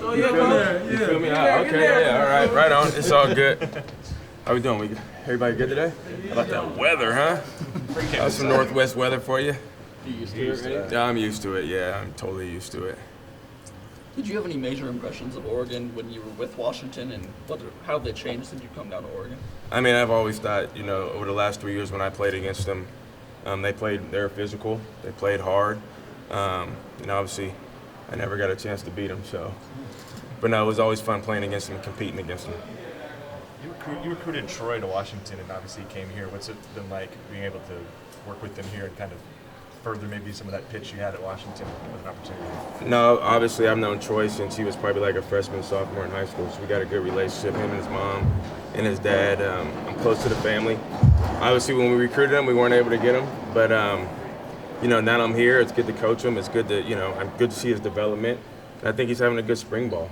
Oh, You yeah, feel me? yeah. You feel me? Yeah, Okay, yeah, all right, right on. It's all good. How we doing? Everybody good today? How about that weather, huh? That's some Northwest weather for you. You used to it, right? Yeah, I'm used to it. Yeah, I'm totally used to it. Did you have any major impressions of Oregon when you were with Washington, and how have they changed since you come down to Oregon? I mean, I've always thought, over the last 3 years when I played against them, they're physical, they played hard. Obviously, I never got a chance to beat them, so. But no, it was always fun playing against them and competing against them. You recruited Troy to Washington and obviously came here. What's it been like being able to work with them here and kind of further maybe some of that pitch you had at Washington with an opportunity? No, obviously I've known Troy since he was probably like a freshman, sophomore in high school, so we got a good relationship, him and his mom and his dad. I'm close to the family. Obviously when we recruited him, we weren't able to get him, but now I'm here, it's good to coach him, it's good to, I'm good to see his development. I think he's having a good spring ball.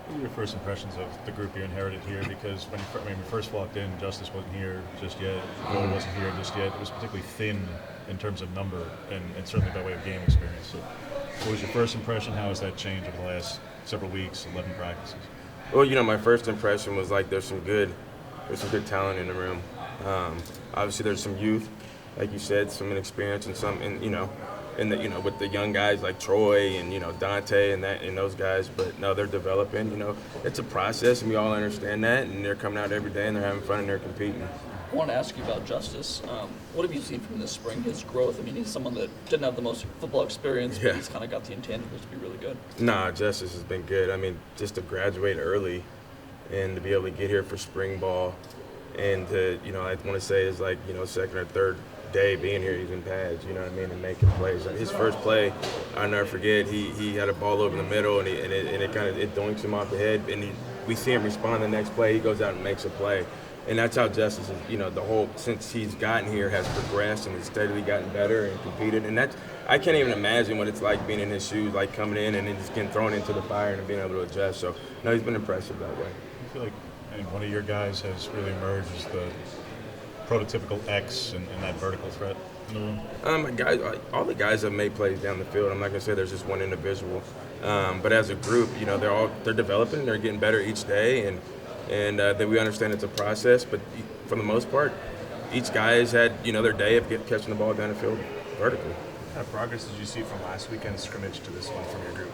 What were your first impressions of the group you inherited here? Because when you first walked in, Justice wasn't here just yet, Will wasn't here just yet. It was particularly thin in terms of number and certainly by way of game experience. So what was your first impression? How has that changed over the last several weeks, 11 practices? Well, my first impression was like there's some good talent in the room. Obviously there's some youth, like you said, some inexperience and some, with the young guys like Troy and Dante and those guys, but no, they're developing. It's a process, and we all understand that, and they're coming out every day and they're having fun and they're competing. I want to ask you about Justice. What have you seen from this spring, his growth? I mean, he's someone that didn't have the most football experience, but he's kind of got the intangibles to be really good. Nah, Justice has been good. I mean, just to graduate early and to be able to get here for spring ball and to, I want to say is like, second or third day being here, he's in pads, and making plays. His first play, I'll never forget, he had a ball over the middle and it doinks him off the head, and we see him respond the next play, he goes out and makes a play. And that's how Justice is, since he's gotten here has progressed and has steadily gotten better and competed. And I can't even imagine what it's like being in his shoes, like coming in and then just getting thrown into the fire and being able to adjust. So, no, he's been impressive that way. I feel like one of your guys has really emerged as the prototypical X and that vertical threat in the room? All the guys have made plays down the field. I'm not going to say there's just one individual. But as a group, they're developing, they're getting better each day, and that we understand it's a process, but for the most part, each guy has had, their day of catching the ball down the field vertically. What kind of progress did you see from last weekend's scrimmage to this one from your group?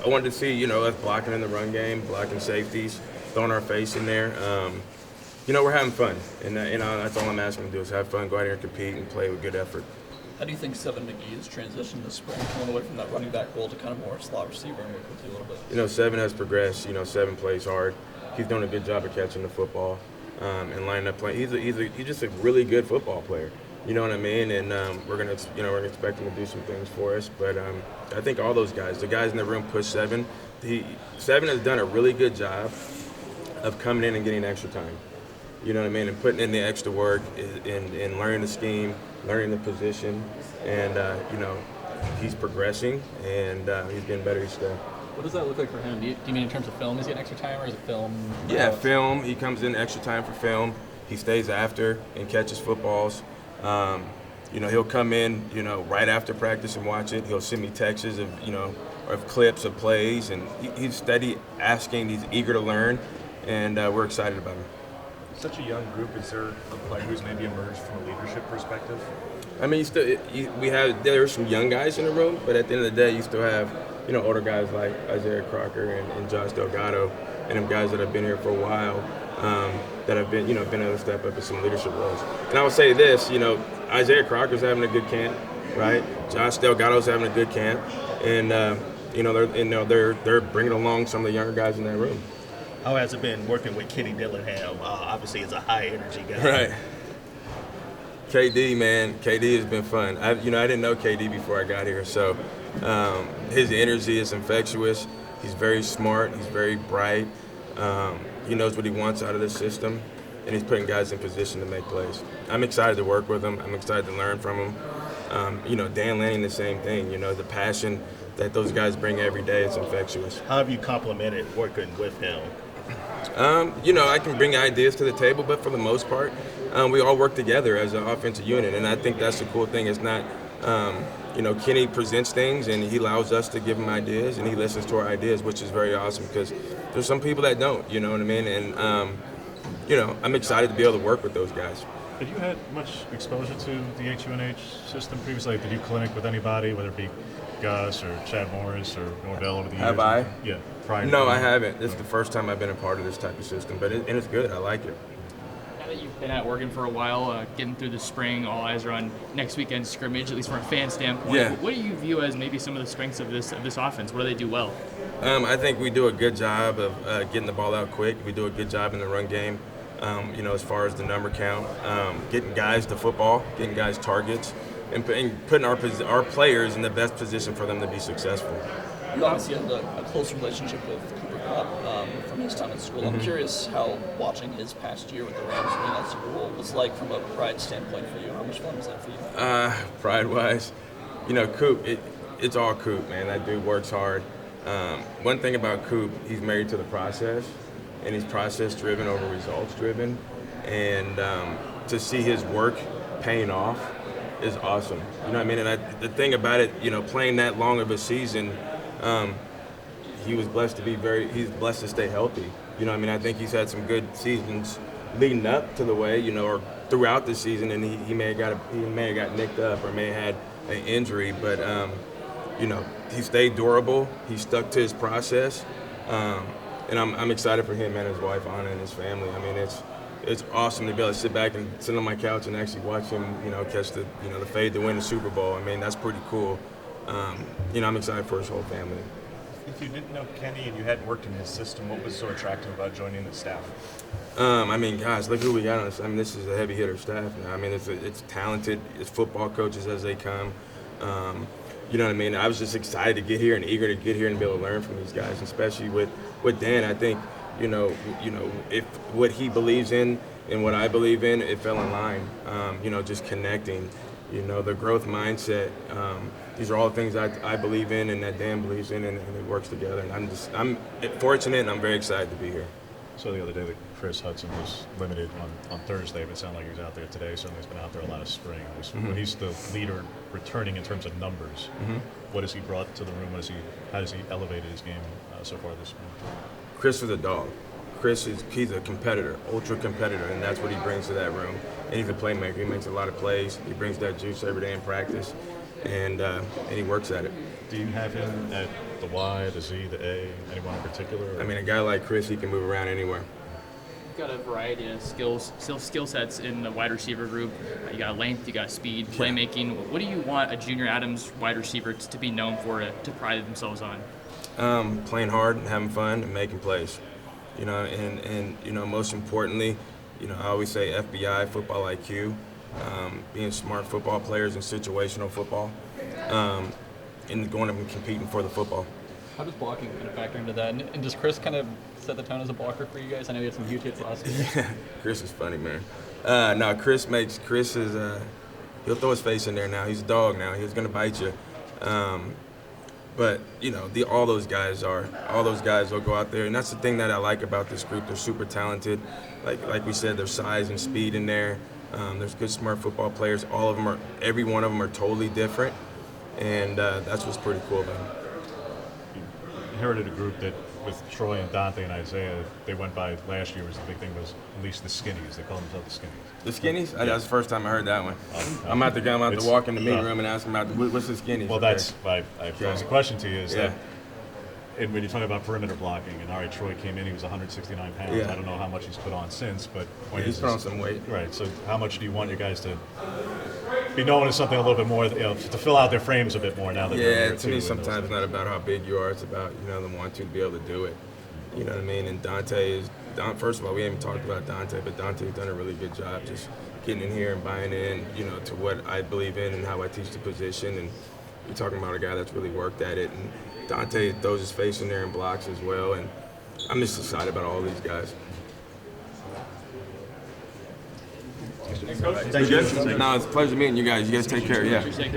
I wanted to see, us blocking in the run game, blocking safeties, throwing our face in there. We're having fun, and that's all I'm asking to do is have fun, go out here and compete and play with good effort. How do you think Seven McGee has transitioned this spring, coming away from that running back role to kind of more slot receiver and work with you a little bit? Seven has progressed. Seven plays hard. He's doing a good job of catching the football and lining up play. He's just a really good football player. You know what I mean? And we're gonna expect him to do some things for us. But I think all those guys, the guys in the room, push Seven. Seven has done a really good job of coming in and getting extra time. You know what I mean? And putting in the extra work and learning the scheme, learning the position, and he's progressing and he's getting better each day. What does that look like for him? Do you mean in terms of film? Is he an extra time, or is it film? Yeah, film. He comes in extra time for film. He stays after and catches footballs. He'll come in, right after practice and watch it. He'll send me texts of clips of plays, and he's steady asking. He's eager to learn, and we're excited about him. Such a young group, is there a player who's maybe emerged from a leadership perspective? I mean, there are some young guys in the room, but at the end of the day, you still have, older guys like Isaiah Crocker and Josh Delgado, and them guys that have been here for a while, that have been able to step up in some leadership roles. And I would say this, Isaiah Crocker's having a good camp, right? Josh Delgado's having a good camp, and they're bringing along some of the younger guys in that room. How has it been working with Kenny Dillingham? Obviously, he's a high-energy guy. Right. KD, man, KD has been fun. I didn't know KD before I got here, so his energy is infectious. He's very smart. He's very bright. He knows what he wants out of the system, and he's putting guys in position to make plays. I'm excited to work with him. I'm excited to learn from him. Dan Lanning, the same thing. The passion that those guys bring every day is infectious. How have you complimented working with him? I can bring ideas to the table, but for the most part, we all work together as an offensive unit, and I think that's the cool thing. It's not Kenny presents things and he allows us to give him ideas and he listens to our ideas, which is very awesome because there's some people that don't, you know what I mean? And, I'm excited to be able to work with those guys. Have you had much exposure to the HUNH system previously? Did you clinic with anybody, whether it be Gus or Chad Morris or Norvell over the years? Have I? Yeah. Prior No, to I haven't. This is the first time I've been a part of this type of system, but it's good. I like it. Now that you've been at Oregon for a while, getting through the spring, all eyes are on next weekend's scrimmage, at least from a fan standpoint. Yeah. What do you view as maybe some of the strengths of this offense? What do they do well? I think we do a good job of getting the ball out quick. We do a good job in the run game, as far as the number count, getting guys the football, getting guys targets, and putting our players in the best position for them to be successful. You obviously have a close relationship with Cooper Kupp from his time at school. I'm curious how watching his past year with the Rams winning that Super Bowl was like from a pride standpoint for you. How much fun was that for you? Pride-wise, Coop, it's all Coop, man. That dude works hard. One thing about Coop, he's married to the process, and he's process-driven over results-driven. And to see his work paying off is awesome. You know what I mean? And the thing about it, playing that long of a season, he was blessed to he's blessed to stay healthy. You know what I mean? I think he's had some good seasons leading up to the way, or throughout the season, and he may have got nicked up or may have had an injury, but he stayed durable. He stuck to his process, and I'm excited for him and his wife Anna and his family. I mean, it's awesome to be able to sit back and sit on my couch and actually watch him, catch the fade to win the Super Bowl. I mean, that's pretty cool. I'm excited for his whole family. If you didn't know Kenny and you hadn't worked in his system, what was so attractive about joining the staff? Guys, look who we got on this. I mean, this is a heavy hitter staff now. I mean, it's talented. It's football coaches as they come. You know what I mean? I was just excited to get here and eager to get here and be able to learn from these guys, especially with Dan. I think, if what he believes in and what I believe in, it fell in line. Just connecting, the growth mindset. These are all things I believe in and that Dan believes in, and it works together. And I'm fortunate and I'm very excited to be here. So the other day that Chris Hudson was limited on Thursday, but it sounded like he was out there today. Certainly he's been out there a lot of spring. When he's the leader returning in terms of numbers, what has he brought to the room? How has he elevated his game so far this spring? Chris is a dog. He's a competitor, ultra competitor, and that's what he brings to that room. And he's a playmaker. He makes a lot of plays. He brings that juice every day in practice, and he works at it. Do you have him at the Y, the Z, the A, anyone in particular? Or? I mean, a guy like Chris, he can move around anywhere. You've got a variety of skill sets in the wide receiver group. You got length, you got speed, playmaking. What do you want a Junior Adams wide receiver to be known for, to pride themselves on? Playing hard and having fun and making plays. And most importantly, I always say FBI, football IQ, being smart football players in situational football, and going up and competing for the football. How does blocking kind of factor into that? And does Chris kind of set the tone as a blocker for you guys? I know you had some huge hits last year. Yeah, Chris is funny, man. Chris is, he'll throw his face in there now. He's a dog now. He's going to bite you. But all those guys will go out there, and that's the thing that I like about this group. They're super talented. Like we said, there's size and speed in there. There's good, smart football players. Every one of them are totally different, and that's what's pretty cool about them. You inherited a group that, with Troy and Dante and Isaiah, they went by last year. Was the big thing was at least the skinnies. They call themselves the skinnies. The skinnies? Yeah. That's the first time I heard that one. I'm about to walk in the meeting room and ask them about what's the skinnies. Well, that's my question to you is that. And when you talk about perimeter blocking, and all right, Troy came in, he was 169 pounds. Yeah. I don't know how much he's put on since, but He's put on some weight. Right. So how much do you want your guys to be known as something a little bit more, to fill out their frames a bit more now that they're here to me, too, sometimes it's not about how big you are. It's about the want to be able to do it. You know what I mean? And first of all, we haven't talked about Dante, but Dante's done a really good job just getting in here and buying in, to what I believe in and how I teach the position. And you're talking about a guy that's really worked at it. And Dante throws his face in there and blocks as well. And I'm just excited about all these guys. Thank you. No, it's a pleasure meeting you guys. You guys take care. Yeah.